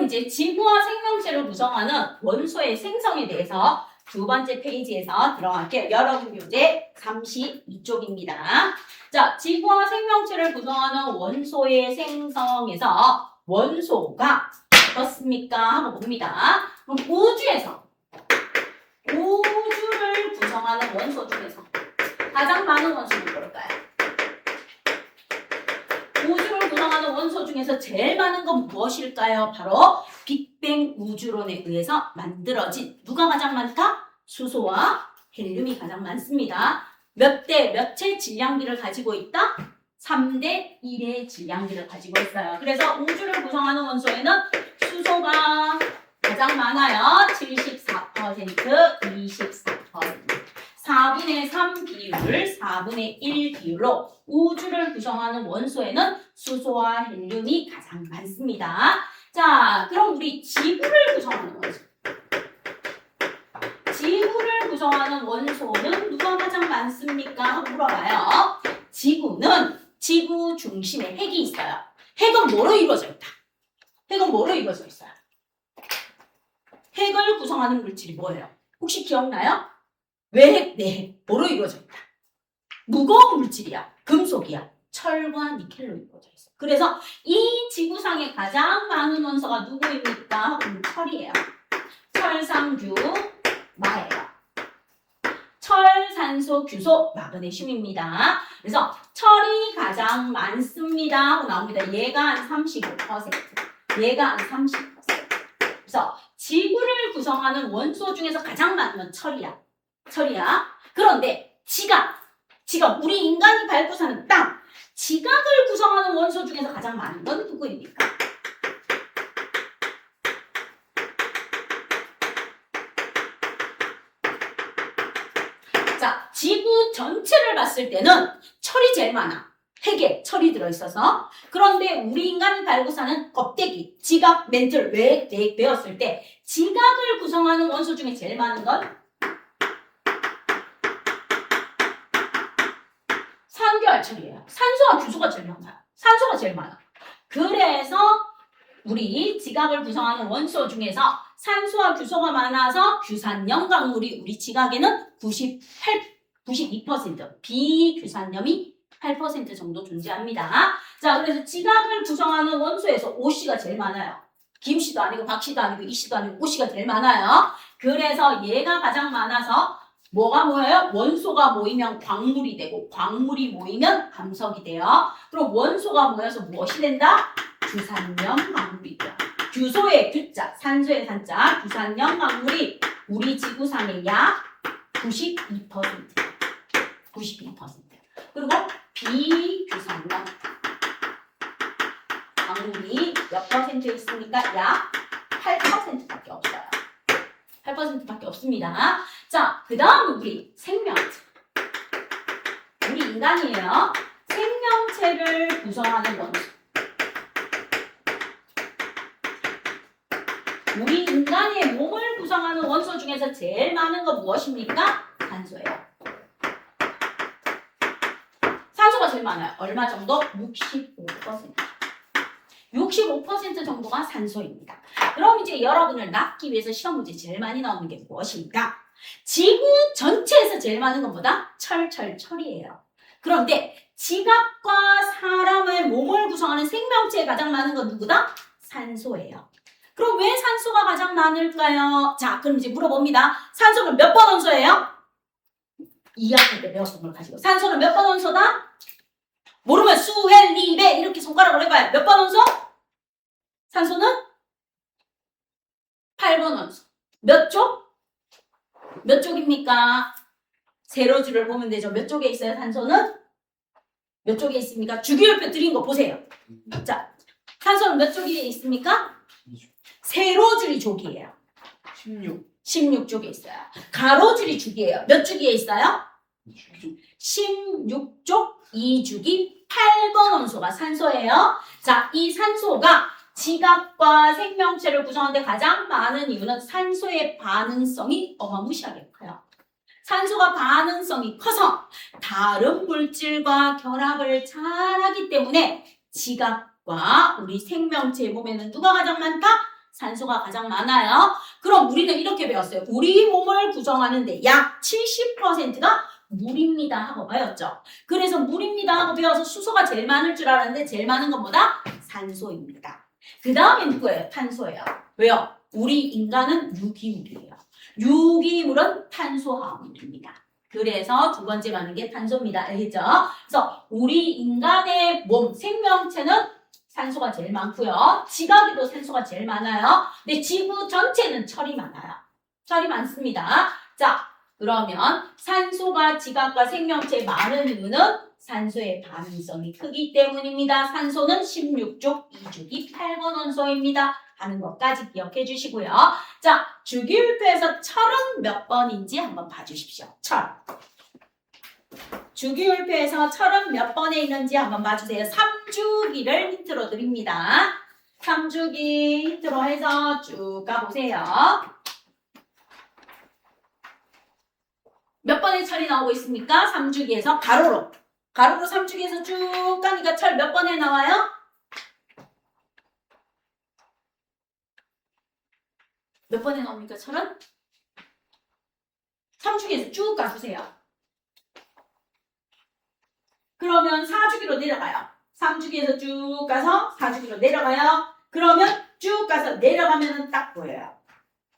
이제 지구와 생명체를 구성하는 원소의 생성에 대해서 두 번째 페이지에서 들어갈게요. 여러분 교재 32쪽입니다. 자, 지구와 생명체를 구성하는 원소의 생성에서 원소가 어떻습니까? 하고 봅니다. 그럼 우주를 구성하는 원소 중에서 가장 많은 원소는 뭘까요? 우주를 구성하는 원소 중에서 제일 많은 건 무엇일까요? 바로 빅뱅 우주론에 의해서 만들어진 누가 가장 많다? 수소와 헬륨이 가장 많습니다. 몇 대 몇의 질량비를 가지고 있다? 3대 1의 질량비를 가지고 있어요. 그래서 우주를 구성하는 원소에는 수소가 가장 많아요. 74%, 24%. 4분의 3 비율, 4분의 1 비율로 우주를 구성하는 원소에는 수소와 헬륨이 가장 많습니다. 자, 그럼 우리 지구를 구성하는 원소. 지구를 구성하는 원소는 누가 가장 많습니까? 하고 물어봐요. 지구는 지구 중심에 핵이 있어요. 핵은 뭐로 이루어져 있다? 핵은 뭐로 이루어져 있어요? 핵을 구성하는 물질이 뭐예요? 혹시 기억나요? 왜 핵? 네, 핵. 뭐로 이루어져 있다? 무거운 물질이야. 금속이야. 철과 니켈로 이루어져 있어. 그래서 이 지구상에 가장 많은 원소가 누구입니까? 철이에요. 철상규, 마예요. 철, 산소, 규소, 마그네슘입니다. 그래서 철이 가장 많습니다. 하고 나옵니다. 얘가 한 35%, 얘가 한 30%. 그래서 지구를 구성하는 원소 중에서 가장 많은 건 철이야. 그런데 지각, 우리 인간이 밟고 사는 땅, 지각을 구성하는 원소 중에서 가장 많은 건 누구입니까? 자, 지구 전체를 봤을 때는 철이 제일 많아. 핵에 철이 들어있어서. 그런데 우리 인간이 밟고 사는 껍데기, 지각, 멘틀, 왜 배웠을 때 지각을 구성하는 원소 중에 제일 많은 건 산결철이에요. 산소와 규소가 제일 많아요. 산소가 제일 많아. 그래서 우리 지각을 구성하는 원소 중에서 산소와 규소가 많아서 규산염 강물이 우리 지각에는 92%, 비규산염이 8% 정도 존재합니다. 자, 그래서 지각을 구성하는 원소에서 O씨가 제일 많아요. 김씨도 아니고 박씨도 아니고 이씨도 아니고 O씨가 제일 많아요. 그래서 얘가 가장 많아서 뭐가 모여요? 원소가 모이면 광물이 되고 광물이 모이면 암석이 돼요. 그럼 원소가 모여서 무엇이 된다? 규산염 광물이 돼요. 규소의 규자, 산소의 산자, 규산염 광물이 우리 지구상의 약 92%. 92%. 그리고 비규산염 광물이 몇 퍼센트 있습니까? 약 8%밖에 없어요. 8%밖에 없습니다. 자, 그 다음 우리 생명체. 우리 인간이에요. 생명체를 구성하는 원소. 우리 인간의 몸을 구성하는 원소 중에서 제일 많은 건 무엇입니까? 산소예요. 산소가 제일 많아요. 얼마 정도? 65%. 65% 정도가 산소입니다. 그럼 이제 여러분을 낳기 위해서 시험 문제 제일 많이 나오는 게 무엇입니까? 지구 전체에서 제일 많은 건 뭐다? 철이에요. 그런데 지각과 사람의 몸을 구성하는 생명체에 가장 많은 건 누구다? 산소예요. 그럼 왜 산소가 가장 많을까요? 자, 그럼 이제 물어봅니다. 산소는 몇 번 원소예요? 2학년 때 배웠던 걸 가지고. 산소는 몇 번 원소다? 모르면 수헬, 리베 이렇게 손가락으로 해봐요. 몇 번 원소? 산소는 8번 원소. 몇 쪽? 몇 쪽입니까? 세로줄을 보면 되죠. 몇 쪽에 있어요? 산소는? 몇 쪽에 있습니까? 주기율표 드린 거 보세요. 자, 산소는 몇 쪽에 있습니까? 세로줄이 족이에요. 16쪽에 있어요. 가로줄이 주기예요. 몇 주기에 있어요? 16쪽 2주기 8번 원소가 산소예요. 자, 이 산소가 지각과 생명체를 구성하는데 가장 많은 이유는 산소의 반응성이 어마무시하게 커요. 산소가 반응성이 커서 다른 물질과 결합을 잘하기 때문에 지각과 우리 생명체의 몸에는 누가 가장 많다? 산소가 가장 많아요. 그럼 우리는 이렇게 배웠어요. 우리 몸을 구성하는데 약 70%가 물입니다 하고 배웠죠. 그래서 물입니다 하고 배워서 수소가 제일 많을 줄 알았는데 제일 많은 건 뭐다? 산소입니다. 그 다음에 누구예요? 탄소예요. 왜요? 우리 인간은 유기물이에요. 유기물은 탄소화합물입니다. 그래서 두 번째 많은 게 탄소입니다. 알겠죠? 그래서 우리 인간의 몸, 생명체는 산소가 제일 많고요. 지각에도 산소가 제일 많아요. 근데 지구 전체는 철이 많아요. 철이 많습니다. 자, 그러면 산소가 지각과 생명체에 많은 이유는 산소의 반응성이 크기 때문입니다. 산소는 16족 2주기 8번 원소입니다. 하는 것까지 기억해 주시고요. 자, 주기율표에서 철은 몇 번인지 한번 봐주십시오. 철. 주기율표에서 철은 몇 번에 있는지 한번 봐주세요. 3주기를 힌트로 드립니다. 3주기 힌트로 해서 쭉 가보세요. 몇 번의 철이 나오고 있습니까? 3주기에서 가로로. 가로로 3주기에서 쭉 가니까 철 몇 번에 나와요? 몇 번에 나옵니까? 철은? 3주기에서 쭉 가주세요. 그러면 4주기로 내려가요. 3주기에서 쭉 가서 4주기로 내려가요. 그러면 쭉 가서 내려가면은 딱 보여요.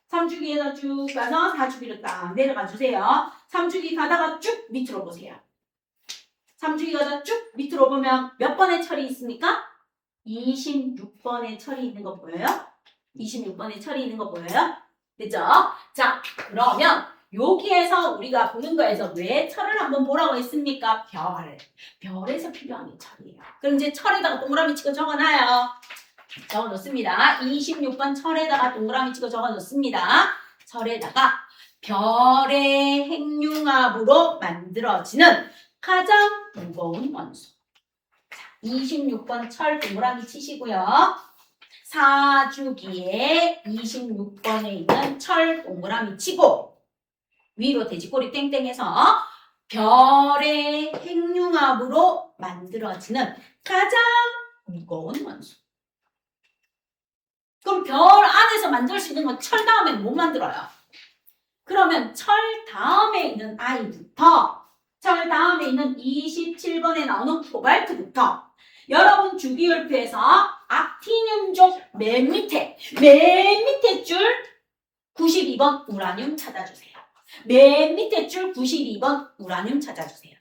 3주기에서 쭉 가서 4주기로 딱 내려가 주세요. 3주기 가다가 쭉 밑으로 보세요. 3주기 가서 쭉 밑으로 보면 몇 번의 철이 있습니까? 26번의 철이 있는 거 보여요? 26번의 철이 있는 거 보여요? 됐죠? 자, 그러면 여기에서 우리가 보는 거에서 왜 철을 한번 보라고 했습니까? 별에서 필요한 게 철이에요. 그럼 이제 철에다가 동그라미 치고 적어놔요. 적어놓습니다. 26번 철에다가 동그라미 치고 적어놓습니다. 철에다가 별의 핵융합으로 만들어지는 가장 무거운 원소. 26번 철 동그라미 치시고요. 4주기에 26번에 있는 철 동그라미 치고 위로 돼지꼬리 땡땡해서 별의 핵융합으로 만들어지는 가장 무거운 원소. 그럼 별 안에서 만들 수 있는 건 철 다음에는 못 만들어요. 그러면 철 다음에 있는 아이부터 철 다음에 있는 27번에 나오는 코발트부터 여러분 주기율표에서 악티늄족 맨 밑에 줄 92번 우라늄 찾아주세요. 맨 밑에 줄 92번 우라늄 찾아주세요.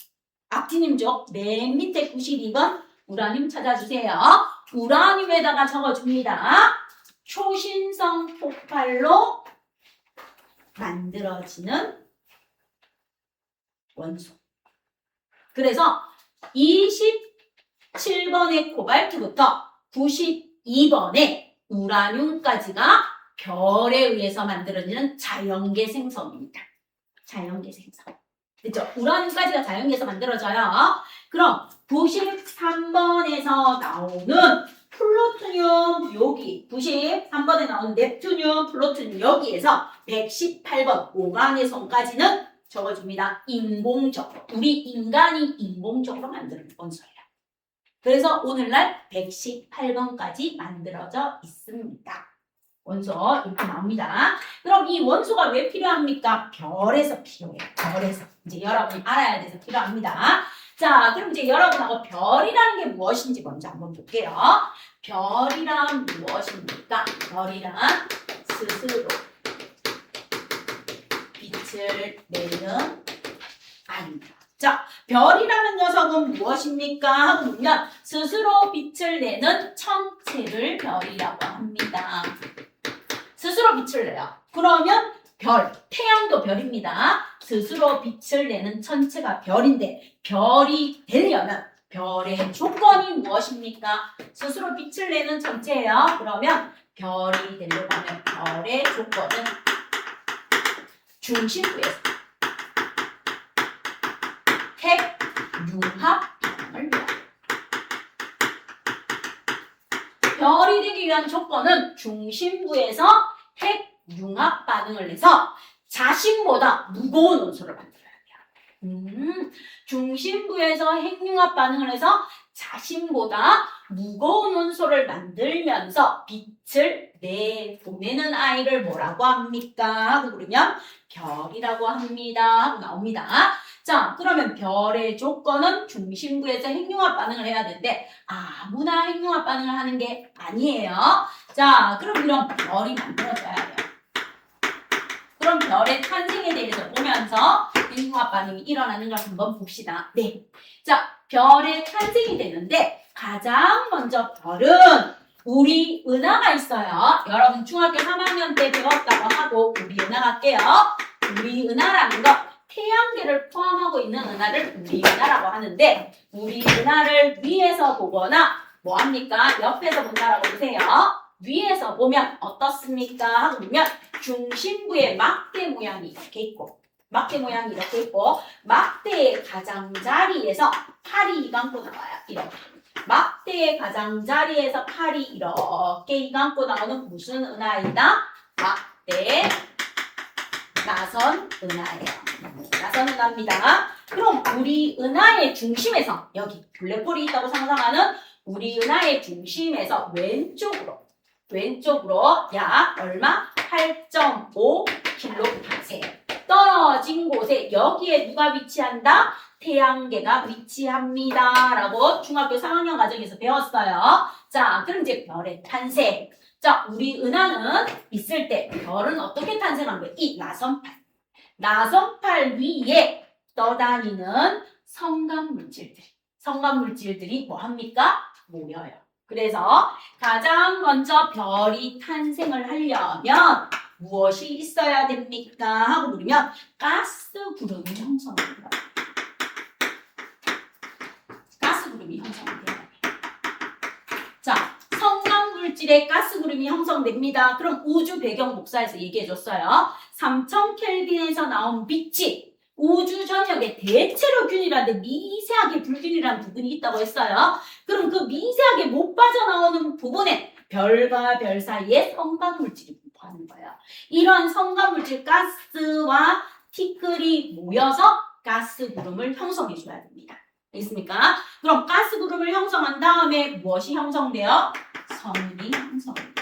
악티늄족 맨 밑에 92번 우라늄 찾아주세요. 우라늄에다가 적어줍니다. 초신성 폭발로 만들어지는 원소. 그래서 27번의 코발트부터 92번의 우라늄까지가 별에 의해서 만들어지는 자연계 생성입니다. 자연계 생성. 그렇죠? 우라늄까지가 자연계에서 만들어져요. 그럼 93번에서 나오는 플루토늄 여기 93번에 나오는 넵투늄, 플루토늄 여기에서 118번 오간의 성까지는 적어줍니다. 인공적으로. 우리 인간이 인공적으로 만드는 원소예요. 그래서 오늘날 118번까지 만들어져 있습니다. 원소 이렇게 나옵니다. 그럼 이 원소가 왜 필요합니까? 별에서 필요해요. 별에서. 이제 여러분이 알아야 돼서 필요합니다. 자, 그럼 이제 여러분하고 별이라는 게 무엇인지 먼저 한번 볼게요. 별이란 무엇입니까? 별이란 스스로 빛을 내는 아닙니다. 자, 별이라는 녀석은 무엇입니까? 하고 보면 스스로 빛을 내는 천체를 별이라고 합니다. 스스로 빛을 내요. 그러면 별, 태양도 별입니다. 스스로 빛을 내는 천체가 별인데 별이 되려면 별의 조건이 무엇입니까? 스스로 빛을 내는 천체예요. 그러면 별이 되려고 하면 별의 조건은 중심부에서 핵융합 반응을 위한 별이 되기 위한 조건은 중심부에서 핵융합 반응을 해서 자신보다 무거운 원소를 만들어야 돼요. 중심부에서 핵융합 반응을 해서 자신보다 무거운 원소를 만들면서 빛을 내보내는 아이를 뭐라고 합니까? 하고 그러면 별이라고 합니다. 하고 나옵니다. 자, 그러면 별의 조건은 중심부에서 핵융합 반응을 해야 되는데 아무나 핵융합 반응을 하는 게 아니에요. 자, 그럼 이런 별이 만들어져야 돼요. 그럼 별의 탄생에 대해서 보면서 핵융합 반응이 일어나는 걸 한번 봅시다. 네. 자, 별의 탄생이 되는데 가장 먼저 별은 우리 은하가 있어요. 여러분 중학교 3학년 때 배웠다고 하고 우리 은하 갈게요. 우리 은하라는 거 태양계를 포함하고 있는 은하를 우리 은하라고 하는데 우리 은하를 위에서 보거나 뭐합니까? 옆에서 본다라고 보세요. 위에서 보면 어떻습니까? 하고 보면 중심부에 막대 모양이 이렇게 있고 막대의 가장자리에서 팔이 이감고 나와요. 이렇게. 막대의 가장자리에서 팔이 이렇게 이감고 나오는 무슨 은하이다? 막대 나선 은하예요. 나선 은하입니다. 그럼 우리 은하의 중심에서 여기 블랙홀이 있다고 상상하는 우리 은하의 중심에서 왼쪽으로 약 얼마? 8.5km 떨어진 곳에 여기에 누가 위치한다? 태양계가 위치합니다. 라고 중학교 3학년 과정에서 배웠어요. 자, 그럼 이제 별의 탄생. 자, 우리 은하는 있을 때 별은 어떻게 탄생한 거예요? 이 나선팔 위에 떠다니는 성간물질들이 뭐합니까? 모여요. 그래서 가장 먼저 별이 탄생을 하려면 무엇이 있어야 됩니까? 하고 물으면 가스구름이 형성됩니다. 가스구름이 형성돼요. 자, 성간물질의 가스구름이 형성됩니다. 그럼 우주 배경 복사해서 얘기해줬어요. 3000켈빈에서 나온 빛이 우주 전역에 대체로 균일한데 미세하게 불균일한 부분이 있다고 했어요. 그럼 그 미세하게 못 빠져나오는 부분에 별과 별 사이에 성간물질이 분포하는 거예요. 이런 성간물질 가스와 티끌이 모여서 가스구름을 형성해줘야 됩니다. 알겠습니까? 그럼 가스구름을 형성한 다음에 무엇이 형성돼요? 성운이 형성됩니다.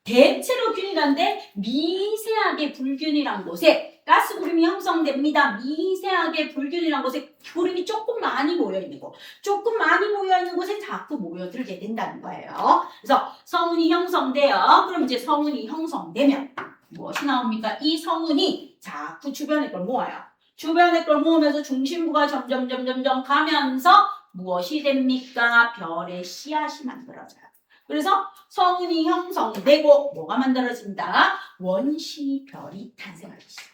대체로 균일한데 미세하게 불균일한 곳에 가스구름이 형성됩니다. 미세하게 불균일한 곳에 구름이 조금 많이 모여있는 곳. 조금 많이 모여있는 곳에 자꾸 모여들게 된다는 거예요. 그래서 성운이 형성돼요. 그럼 이제 성운이 형성되면 무엇이 나옵니까? 이 성운이 자꾸 주변에 걸 모아요. 주변에 걸 모으면서 중심부가 점점 가면서 무엇이 됩니까? 별의 씨앗이 만들어져요. 그래서 성운이 형성되고 뭐가 만들어진다? 원시별이 탄생하기 시작해요.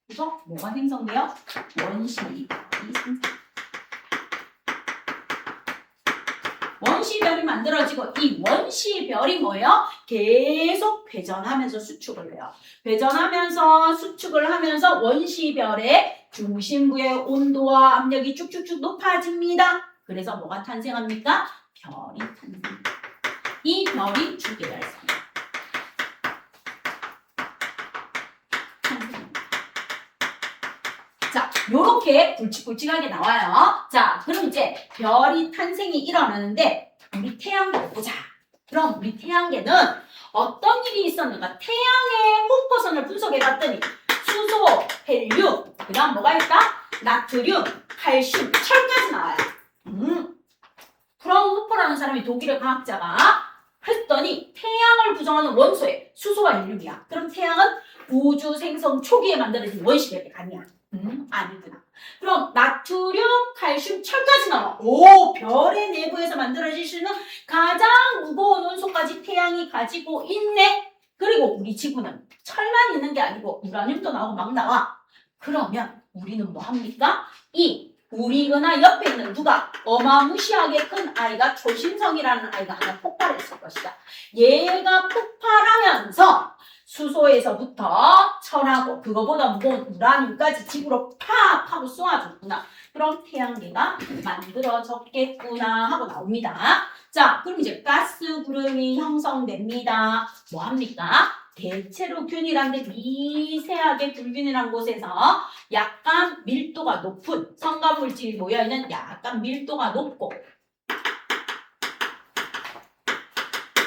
그래서 뭐가 생성돼요? 원시별이 생성. 원시별이 만들어지고 이 원시별이 뭐예요? 계속 회전하면서 수축을 해요. 회전하면서 수축을 하면서 원시별의 중심부의 온도와 압력이 쭉쭉쭉 높아집니다. 그래서 뭐가 탄생합니까? 별이 탄생합니다. 이 별이 주계열성입니다. 자, 요렇게 굵직굵직하게 나와요. 자, 그럼 이제 별이 탄생이 일어나는데 우리 태양계를 보자. 그럼 우리 태양계는 어떤 일이 있었는가? 태양의 홍포선을 분석해봤더니 수소, 헬륨, 그 다음 뭐가 있다? 나트륨, 칼슘, 철까지 나와요. 프라운호퍼라는 사람이 독일의 과학자가 했더니 태양을 구성하는 원소에 수소와 헬륨이야. 그럼 태양은 우주 생성 초기에 만들어진 원시별이 아니야. 아니구나. 그럼 나트륨, 칼슘, 철까지 나와. 오, 별의 내부에서 만들어질 수 있는 가장 무거운 원소까지 태양이 가지고 있네. 그리고 우리 지구는 철만 있는 게 아니고 우라늄도 나오고 막 나와. 그러면 우리는 뭐 합니까? 우리 은하 옆에 있는 누가 어마무시하게 큰 아이가 초신성이라는 아이가 하나 폭발했을 것이다. 얘가 폭발하면서 수소에서부터 철하고 그거보다 무거운 우라늄까지 지구로 팍 하고 쏘아줬구나. 그럼 태양계가 만들어졌겠구나 하고 나옵니다. 자, 그럼 이제 가스 구름이 형성됩니다. 뭐 합니까? 대체로 균일한데 미세하게 불균일한 곳에서 약간 밀도가 높은 성간물질이 모여있는 약간 밀도가 높고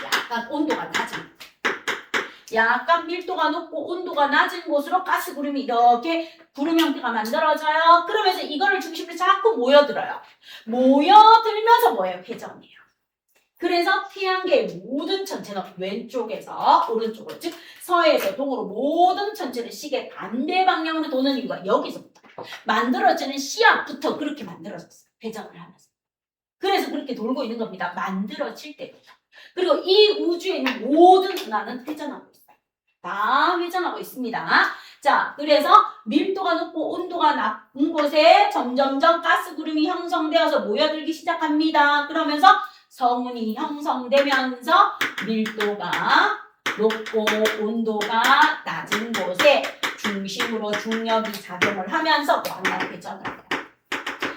약간 온도가 낮은 약간 밀도가 높고 온도가 낮은 곳으로 가스 구름이 이렇게 구름 형태가 만들어져요. 그러면서 이거를 중심으로 자꾸 모여들어요. 모여들면서 뭐예요? 회전이에요. 그래서 태양계의 모든 천체는 왼쪽에서 오른쪽으로 즉 서에서 동으로 모든 천체는 시계 반대 방향으로 도는 이유가 여기서부터 만들어지는 씨앗부터 그렇게 만들어졌어요. 회전을 하면서. 그래서 그렇게 돌고 있는 겁니다. 만들어질 때부터. 그리고 이 우주에 있는 모든 은하는 회전하고 있어요. 다 회전하고 있습니다. 자, 그래서 밀도가 높고 온도가 낮은 곳에 점점점 가스 구름이 형성되어서 모여들기 시작합니다. 그러면서 성운이 형성되면서 밀도가 높고 온도가 낮은 곳에 중심으로 중력이 작용을 하면서 회전을 해요.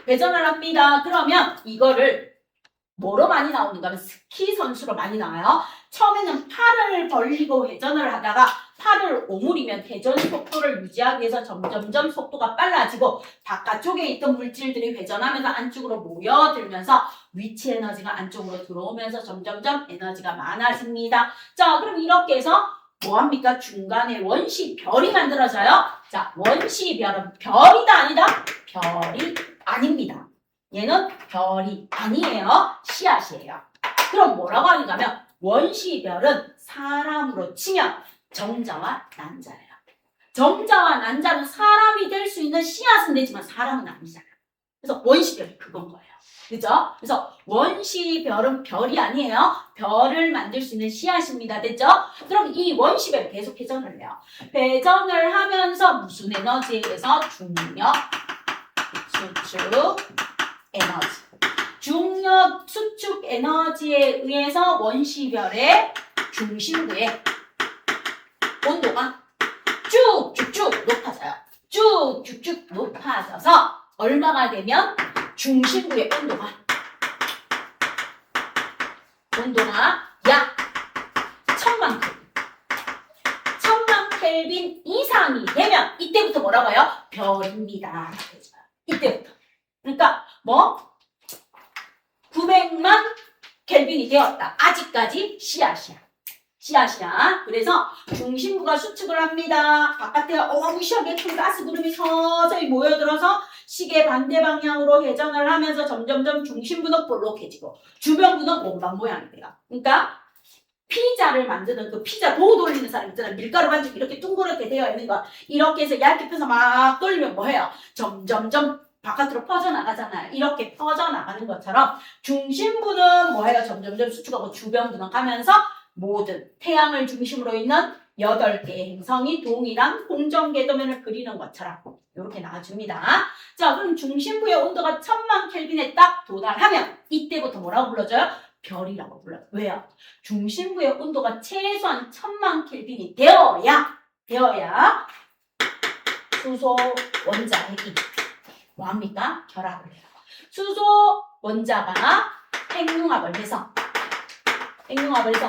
회전을 합니다. 그러면 이거를 뭐로 많이 나오는가 하면 스키 선수로 많이 나와요. 처음에는 팔을 벌리고 회전을 하다가 팔을 오므리면 회전 속도를 유지하기 위해서 점점점 속도가 빨라지고 바깥쪽에 있던 물질들이 회전하면서 안쪽으로 모여들면서 위치 에너지가 안쪽으로 들어오면서 점점점 에너지가 많아집니다. 자, 그럼 이렇게 해서 뭐합니까? 중간에 원시별이 만들어져요. 자, 원시별은 별이다 아니다? 별이 아닙니다. 얘는 별이 아니에요. 씨앗이에요. 그럼 뭐라고 하는가 하면 원시별은 사람으로 치면 정자와 난자예요. 정자와 난자는 사람이 될 수 있는 씨앗은 되지만 사람은 아니잖아요. 그래서 원시별이 그건 거예요. 그죠? 그래서 원시별은 별이 아니에요. 별을 만들 수 있는 씨앗입니다. 됐죠? 그럼 이 원시별 계속 회전을 해요. 회전을 하면서 무슨 에너지에 의해서 중력, 수축, 에너지. 중력 수축 에너지에 의해서 원시별의 중심부의 온도가 쭉쭉쭉 높아져요. 쭉쭉쭉 높아져서 얼마가 되면 중심부의 온도가 약 1000만 켈빈 이상이 되면 이때부터 뭐라고 해요? 별입니다. 이때부터. 그러니까 뭐 900만 켈빈이 되었다. 아직까지 씨앗이야. 그래서 중심부가 수축을 합니다. 바깥에 어마무시하게 큰 가스 구름이 서서히 모여들어서 시계 반대 방향으로 회전을 하면서 점점점 중심부는 볼록해지고 주변부는 원반 모양이 돼요. 그러니까 피자를 만드는 그 피자 도우 돌리는 사람 있잖아요. 밀가루 반죽 이렇게 둥그렇게 되어 있는 거 이렇게 해서 얇게 펴서 막 돌리면 뭐해요? 점점점 바깥으로 퍼져나가잖아요. 이렇게 퍼져나가는 것처럼 중심부는 뭐해요? 점점점 수축하고 주변부는 가면서 모든 태양을 중심으로 있는 8개의 행성이 동일한 공정궤도면을 그리는 것처럼 이렇게 나와줍니다. 자, 그럼 중심부의 온도가 1000만 켈빈에 딱 도달하면 이때부터 뭐라고 불러줘요? 별이라고 불러요. 왜요? 중심부의 온도가 최소한 1000만 켈빈이 되어야 수소 원자 핵이 뭐합니까? 결합을 해요. 수소 원자가 핵융합을 해서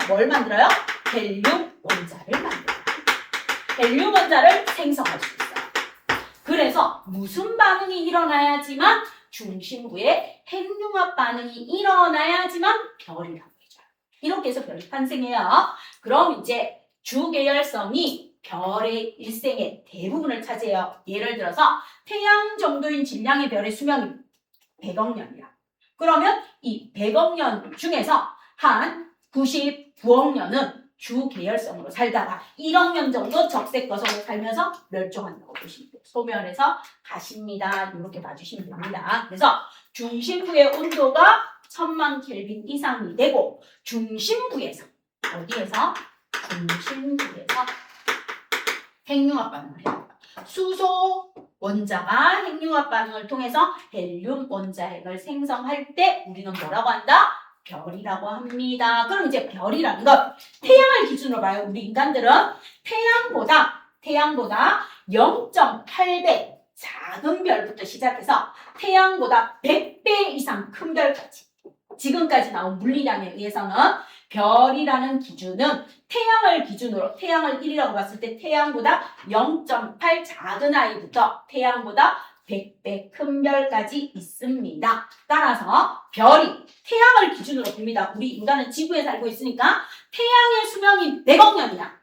뭘 만들어요? 헬륨 원자를 만들어요. 헬륨 원자를 생성할 수 있어요. 그래서 무슨 반응이 일어나야지만 중심부에 핵융합 반응이 일어나야지만 별이라고 해줘요. 이렇게 해서 별이 탄생해요. 그럼 이제 주계열성이 별의 일생의 대부분을 차지해요. 예를 들어서 태양 정도인 질량의 별의 수명이 100억 년이야. 그러면 이 100억 년 중에서 한 99억 년은 주계열성으로 살다가 1억 년 정도 적색거성으로 살면서 멸종한다고 보시면 돼요. 소멸해서 가십니다. 이렇게 봐주시면 됩니다. 그래서 중심부의 온도가 1000만 켈빈 이상이 되고 중심부에서 어디에서? 중심부에서 핵융합 반응을 해요. 수소 원자가 핵융합 반응을 통해서 헬륨 원자핵을 생성할 때 우리는 뭐라고 한다? 별이라고 합니다. 그럼 이제 별이라는 건 태양을 기준으로 봐요. 우리 인간들은 태양보다 0.8배 작은 별부터 시작해서 태양보다 100배 이상 큰 별까지 지금까지 나온 물리량에 의해서는 별이라는 기준은 태양을 기준으로 태양을 1이라고 봤을 때 태양보다 0.8 작은 아이부터 태양보다 100배 큰 별까지 있습니다. 따라서 별이 태양을 기준으로 봅니다. 우리 인간은 지구에 살고 있으니까 태양의 수명이 100억 년이야.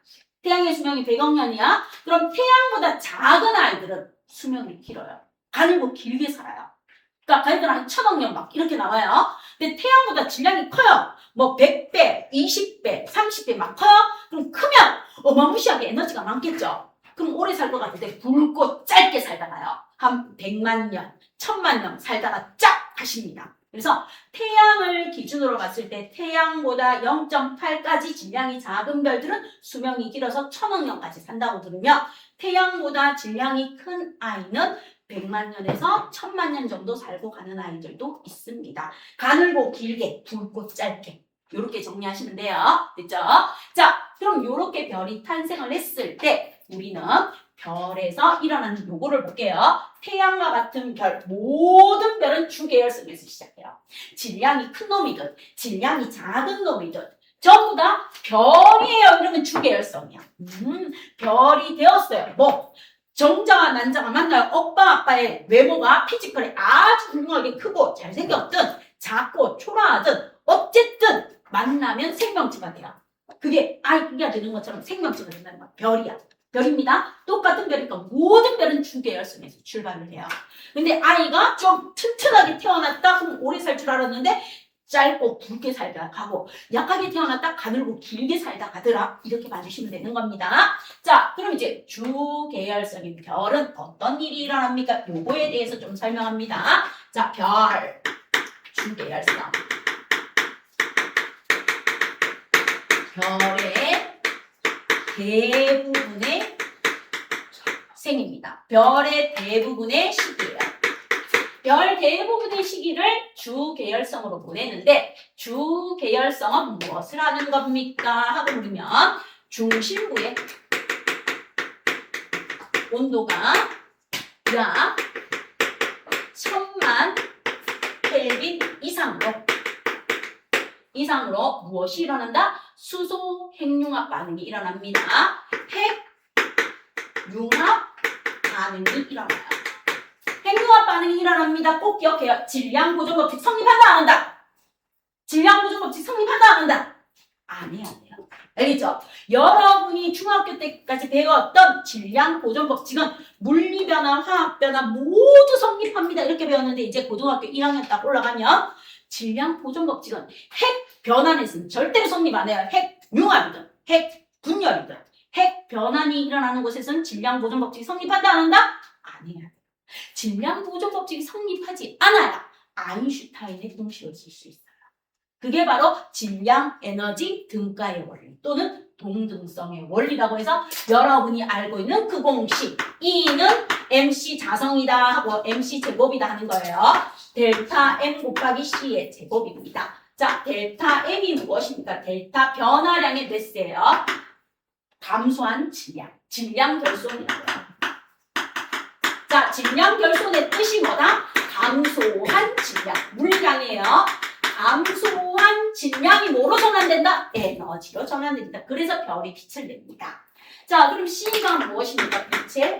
태양의 수명이 100억 년이야. 그럼 태양보다 작은 아이들은 수명이 길어요. 가늘고 길게 살아요. 그러니까 걔들은 한 1000억 년 막 이렇게 나와요. 근데 태양보다 질량이 커요. 뭐 100배, 20배, 30배 막 커요. 그럼 크면 어마무시하게 에너지가 많겠죠. 그럼 오래 살 것 같은데 굵고 짧게 살다가요. 한 100만 년, 1000만 년 살다가 쫙 가십니다. 그래서 태양을 기준으로 봤을 때 태양보다 0.8까지 질량이 작은 별들은 수명이 길어서 1000억 년까지 산다고 들으면 태양보다 질량이 큰 아이는 100만 년에서 1000만 년 정도 살고 가는 아이들도 있습니다. 가늘고 길게, 굵고 짧게 이렇게 정리하시면 돼요. 됐죠? 자, 그럼 이렇게 별이 탄생을 했을 때 우리는 별에서 일어나는 요거를 볼게요. 태양과 같은 별, 모든 별은 주계열성에서 시작해요. 질량이 큰 놈이든 질량이 작은 놈이든 전부 다 별이에요. 이러면 주계열성이야. 별이 되었어요. 뭐 정자와 난자가 만나요. 오빠 아빠의 외모가 피지컬이 아주 훌륭하게 크고 잘생겼든 작고 초라하든 어쨌든 만나면 생명체가 돼요. 그게 아이가 되는 것처럼 생명체가 된다는 거야. 별이야. 별입니다. 똑같은 별이니까 모든 별은 주계열성에서 출발을 해요. 근데 아이가 좀 튼튼하게 태어났다 그럼 오래 살 줄 알았는데 짧고 굵게 살다 가고 약하게 태어났다 가늘고 길게 살다 가더라. 이렇게 봐주시면 되는 겁니다. 자, 그럼 이제 주계열성인 별은 어떤 일이 일어납니까? 요거에 대해서 좀 설명합니다. 자, 별, 주계열성. 별의 대부분의 생입니다. 별의 대부분의 시기예요. 별 대부분의 시기를 주계열성으로 보내는데 주계열성은 무엇을 하는 겁니까? 하고 물으면 중심부의 온도가 약 1000만 켈빈 이상으로 무엇이 일어난다? 수소 핵융합 반응이 일어납니다. 핵융합 반응이 일어나요. 핵융합 반응이 일어납니다. 꼭 기억해요. 질량 보존 법칙 성립한다 안 한다? 질량 보존 법칙 성립한다 안 한다? 안 해야 돼요. 알겠죠? 여러분이 중학교 때까지 배웠던 질량 보존 법칙은 물리 변화, 화학 변화 모두 성립합니다. 이렇게 배웠는데 이제 고등학교 1학년 딱 올라가면 질량 보존 법칙은 핵 변환에서는 절대로 성립 안 해요. 핵 융합이든 핵 분열이든 핵 변환이 일어나는 곳에서는 질량 보존 법칙이 성립한다 안 한다? 안 해야 돼요. 질량 보존 법칙이 성립하지 않아야 아인슈타인의 공식을 쓸 수 있어요. 그게 바로 질량 에너지 등가의 원리 또는 동등성의 원리라고 해서 여러분이 알고 있는 그 공식 E는 MC 자성이다 하고 MC 제곱이다 하는 거예요. 델타 M 곱하기 C의 제곱입니다. 자, 델타 M이 무엇입니까? 델타 변화량의 대수예요. 감소한 질량 결손이라고요. 자, 질량 결손의 뜻이 뭐다? 감소한 질량, 물량이에요. 감소한 질량이 뭐로 전환된다? 에너지로 전환됩니다. 그래서 별이 빛을 냅니다. 자, 그럼 C가 무엇입니까? 빛의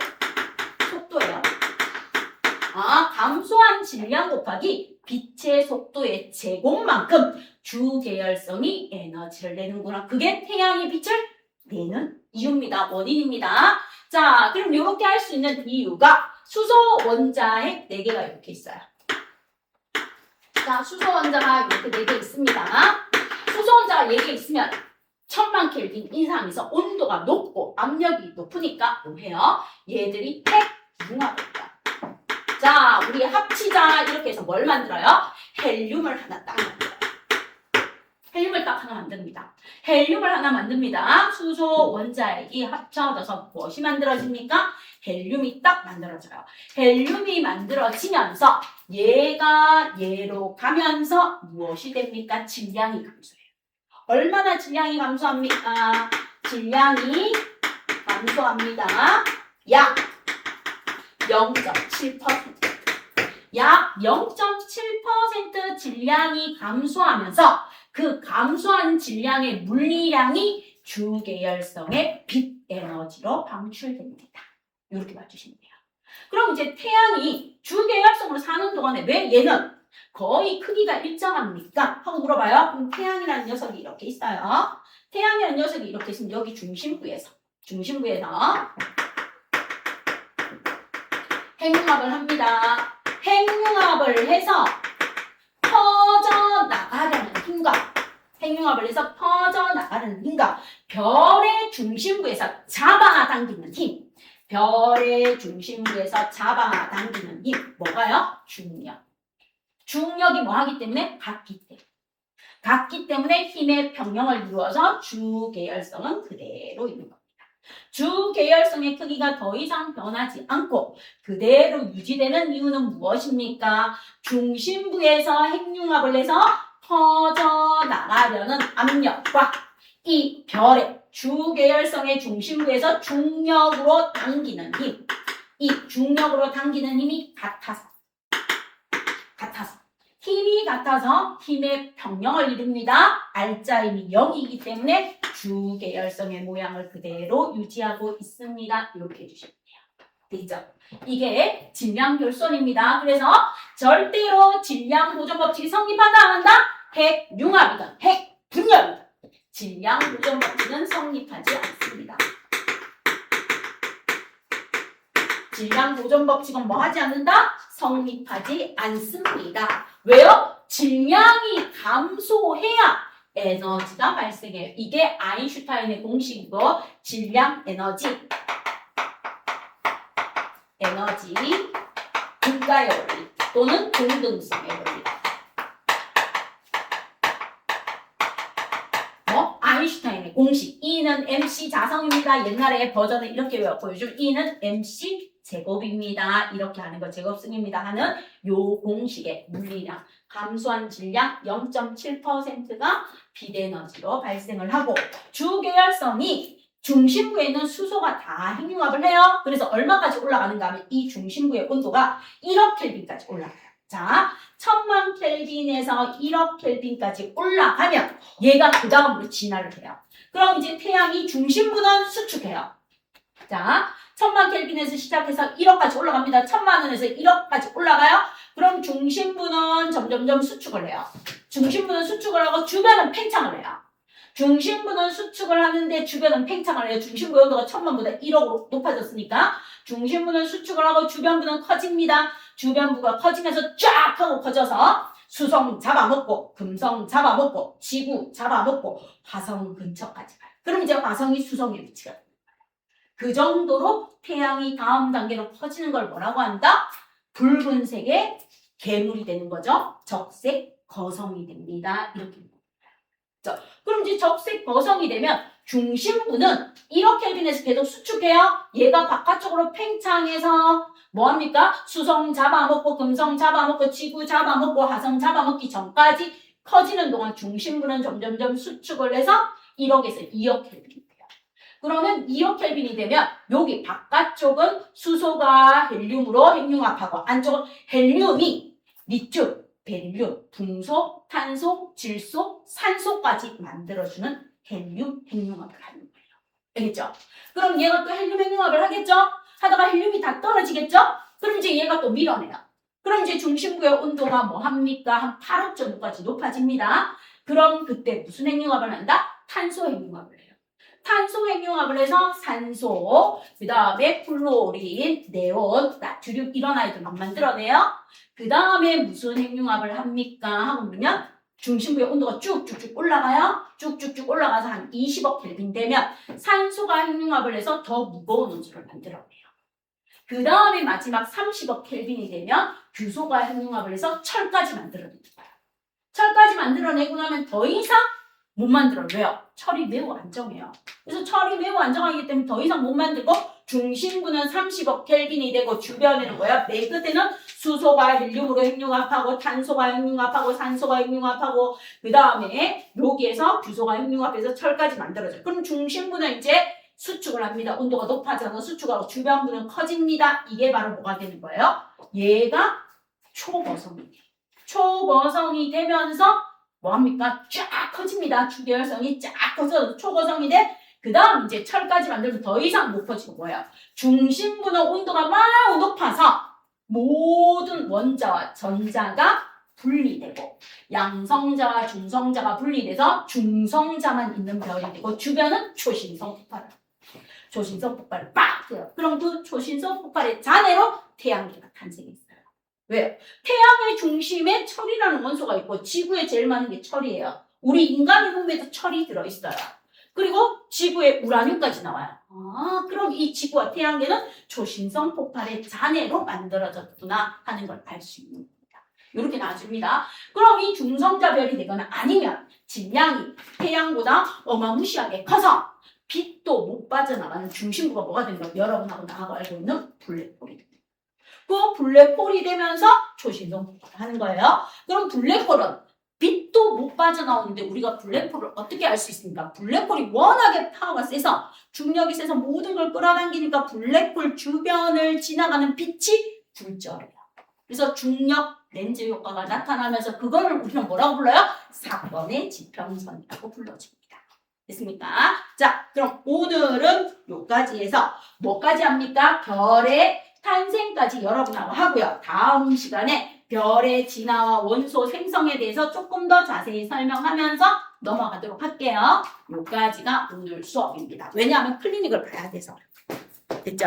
속도예요. 감소한 질량 곱하기 빛의 속도의 제곱만큼 주계열성이 에너지를 내는구나. 그게 태양이 빛을 내는 이유입니다. 원인입니다. 자, 그럼 이렇게 할 수 있는 이유가 수소 원자핵 4개가 이렇게 있어요. 자, 수소 원자가 이렇게 4개 있습니다. 수소 원자가 4개 있으면 1000만 켈빈 이상에서 온도가 높고 압력이 높으니까 뭐해요? 얘들이 핵융합입니다. 자, 우리 합치자 이렇게 해서 뭘 만들어요? 헬륨을 하나 딱 만들어요. 헬륨을 딱 하나 만듭니다. 헬륨을 하나 만듭니다. 수소 원자핵이 합쳐져서 무엇이 만들어집니까? 헬륨이 딱 만들어져요. 헬륨이 만들어지면서 얘가 얘로 가면서 무엇이 됩니까? 질량이 감소해요. 얼마나 질량이 감소합니까? 질량이 감소합니다. 약 0.7%. 약 0.7% 질량이 감소하면서 그 감소한 질량의 물리량이 주계열성의 빛 에너지로 방출됩니다. 이렇게 봐주시면 돼요. 그럼 이제 태양이 주계열성으로 사는 동안에 왜 얘는 거의 크기가 일정합니까? 하고 물어봐요. 그럼 태양이라는 녀석이 이렇게 있어요. 태양이라는 녀석이 이렇게 있으면 여기 중심부에서 핵융합을 합니다. 핵융합을 해서 퍼져나가려는 힘과 별의 중심부에서 잡아당기는 힘. 뭐가요? 중력. 중력이 뭐 하기 때문에? 같기 때문에 힘의 평형을 이루어서 주계열성은 그대로 있는 겁니다. 주계열성의 크기가 더 이상 변하지 않고 그대로 유지되는 이유는 무엇입니까? 중심부에서 핵융합을 해서 퍼져나가려는 압력과 이 별의 주계열성의 중심부에서 중력으로 당기는 힘, 이 중력으로 당기는 힘이 힘이 같아서 힘의 평형을 이룹니다. 알짜힘이 0이기 때문에 주계열성의 모양을 그대로 유지하고 있습니다. 이렇게 해주시면 돼요. 되죠? 이게 질량결손입니다. 그래서 절대로 질량보존 법칙이 성립한다 안 한다? 핵융합이든 핵분열이든 질량보존 법칙은 성립하지 않습니다. 질량보존 법칙은 뭐 하지 않는다? 성립하지 않습니다. 왜요? 질량이 감소해야 에너지가 발생해요. 이게 아인슈타인의 공식이고 질량 에너지 분가의 원리 또는 동등성의 원리. 아인슈타인의 공식 E는 MC 자성입니다. 옛날에 버전을 이렇게 외웠고 요즘 E는 MC 제곱입니다. 이렇게 하는 거 제곱승입니다 하는 요 공식의 물리량 감소한 질량 0.7%가 빛에너지로 발생을 하고 주계열성이 중심부에 있는 수소가 다 핵융합을 해요. 그래서 얼마까지 올라가는가 하면 이 중심부의 온도가 1억 켈빈까지 올라가요. 자, 1000만 켈빈에서 1억 켈빈까지 올라가면 얘가 그 다음으로 진화를 해요. 그럼 이제 태양이 중심부는 수축해요. 자, 1000만 켈빈에서 시작해서 1억까지 올라갑니다. 1000만 원에서 1억까지 올라가요. 그럼 중심부는 점점점 수축을 해요. 중심부는 수축을 하고 주변은 팽창을 해요. 중심부는 수축을 하는데 주변은 팽창을 해요. 중심부 온도가 1000만보다 1억으로 높아졌으니까 중심부는 수축을 하고 주변부는 커집니다. 주변부가 커지면서 쫙 하고 커져서 수성 잡아먹고 금성 잡아먹고 지구 잡아먹고 화성 근처까지 가요. 그럼 이제 화성이 수성에 위치가 됩니다. 그 정도로 태양이 다음 단계로 커지는 걸 뭐라고 한다? 붉은색의 괴물이 되는 거죠. 적색 거성이 됩니다. 이렇게. 그럼 이제 적색 거성이 되면 중심부는 1억 켈빈에서 계속 수축해요. 얘가 바깥쪽으로 팽창해서 뭐합니까? 수성 잡아먹고 금성 잡아먹고 지구 잡아먹고 화성 잡아먹기 전까지 커지는 동안 중심부는 점점점 수축을 해서 1억에서 2억 켈빈이 돼요. 그러면 2억 켈빈이 되면 여기 바깥쪽은 수소가 헬륨으로 핵융합하고 안쪽은 헬륨이 리튬, 베릴륨, 풍소, 탄소, 질소, 산소까지 만들어주는 헬륨 핵융합을 하는 거예요. 알겠죠? 그럼 얘가 또 헬륨 핵융합을 하겠죠? 하다가 헬륨이 다 떨어지겠죠? 그럼 이제 얘가 또 밀어내요. 그럼 이제 중심부의 온도가 뭐 합니까? 한 8억 정도까지 높아집니다. 그럼 그때 무슨 핵융합을 한다? 탄소 핵융합을 해요. 탄소 핵융합을 해서 산소, 그 다음에 플루오린, 네온, 나트륨 이런 아이들 막 만들어내요. 그 다음에 무슨 핵융합을 합니까? 하고 보면 중심부의 온도가 쭉쭉쭉 올라가요. 쭉쭉쭉 올라가서 한 20억 켈빈 되면 산소가 핵융합을 해서 더 무거운 원소를 만들어내요. 그 다음에 마지막 30억 켈빈이 되면 규소가 핵융합을 해서 철까지 만들어내는 거예요. 철까지 만들어내고 나면 더 이상 못 만들어요. 왜요? 철이 매우 안정해요. 그래서 철이 매우 안정하기 때문에 더 이상 못 만들고 중심부는 30억 켈빈이 되고 주변에는 뭐야? 맨 끝에는 수소가 헬륨으로 핵융합하고 탄소가 핵융합하고 산소가 핵융합하고 그 다음에 여기에서 규소가 핵융합해서 철까지 만들어져요. 그럼 중심부는 이제 수축을 합니다. 온도가 높아져서 수축하고 주변부는 커집니다. 이게 바로 뭐가 되는 거예요? 얘가 초거성이 돼요. 초거성이 되면서 뭐합니까? 쫙 커집니다. 주계열성이 쫙 커서 초고성이 돼. 그 다음 이제 철까지 만들면 더 이상 못 커지고 뭐예요? 중심부는 온도가 막 높아서 모든 원자와 전자가 분리되고 양성자와 중성자가 분리돼서 중성자만 있는 별이 되고 주변은 초신성 폭발. 초신성 폭발을 빡 해요. 그럼 그 초신성 폭발의 잔해로 태양계가 탄생했어요. 왜요? 태양의 중심에 철이라는 원소가 있고 지구에 제일 많은 게 철이에요. 우리 인간의 몸에도 철이 들어있어요. 그리고 지구에 우라늄까지 나와요. 아, 그럼 이 지구와 태양계는 초신성 폭발의 잔해로 만들어졌구나 하는 걸 알 수 있는 겁니다. 이렇게 나와줍니다. 그럼 이 중성자별이 되거나 아니면 질량이 태양보다 어마무시하게 커서 빛도 못 빠져나가는 중심부가 뭐가 된다? 여러분하고 나하고 알고 있는 블랙홀이 됩니다. 그 블랙홀이 되면서 초신성 폭발을 하는 거예요. 그럼 블랙홀은 빛도 못 빠져나오는데 우리가 블랙홀을 어떻게 알 수 있습니까? 블랙홀이 워낙에 파워가 세서 중력이 세서 모든 걸 끌어당기니까 블랙홀 주변을 지나가는 빛이 굴절해요. 그래서 중력 렌즈 효과가 나타나면서 그거를 우리는 뭐라고 불러요? 사건의 지평선이라고 불러줍니다. 됐습니까? 자, 그럼 오늘은 여기까지 해서 뭐까지 합니까? 별의 탄생까지 여러분하고 하고요. 다음 시간에 별의 진화와 원소 생성에 대해서 조금 더 자세히 설명하면서 넘어가도록 할게요. 여기까지가 오늘 수업입니다. 왜냐하면 클리닉을 봐야 돼서. 됐죠?